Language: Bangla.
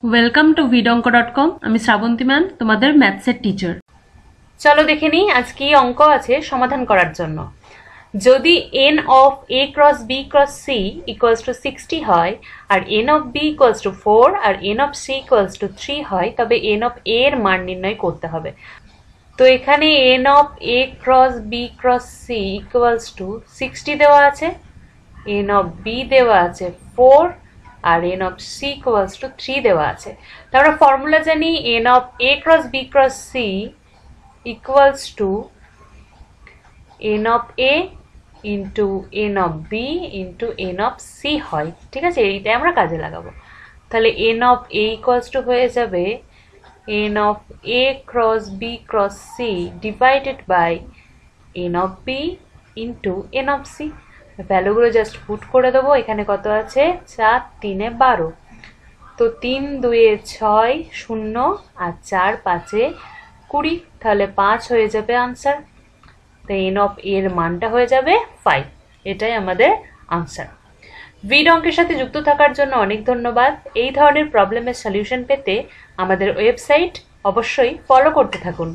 Welcome to vidonko.com। আমি শ্রাবন্তী ম্যাম, তোমাদের ম্যাথসের টিচার। চলো দেখে নিই আজ কি অঙ্ক আছে সমাধান করার জন্য। যদি n of a cross b cross c equals to 60 হয় আর n of b equals to 4 আর n of c equals to 3 হয়, তবে n অফ a এর মান নির্ণয় করতে হবে। তো এখানে n of a cross b cross c equals to 60 দেওয়া আছে, n অফ b দেওয়া আছে 4 আর n of c equals to 3 দেওয়া আছে। তো আমরা ফর্মুলা জানি n of a cross b cross c equals two n of a into n of b into n of c হয়। ঠিক আছে, এইটাই আমরা কাজে লাগাবো। তাহলে n of a equals to হয়ে যাবে n of a cross b cross c divided by n of b into n of c। ভ্যালুগুলো জাস্ট পুট করে দেবো। এখানে কত আছে? 4 3 12। তো 3 2 6 0 আর 4 5 20, তাহলে 5 হয়ে যাবে আনসার। তো n অফ এর মানটা হয়ে যাবে 5। এটাই আমাদের আনসার। ভিড অঙ্কের সাথে যুক্ত থাকার জন্য অনেক ধন্যবাদ। এই ধরনের প্রবলেমের সলিউশন পেতে আমাদের ওয়েবসাইট অবশ্যই ফলো করতে থাকুন।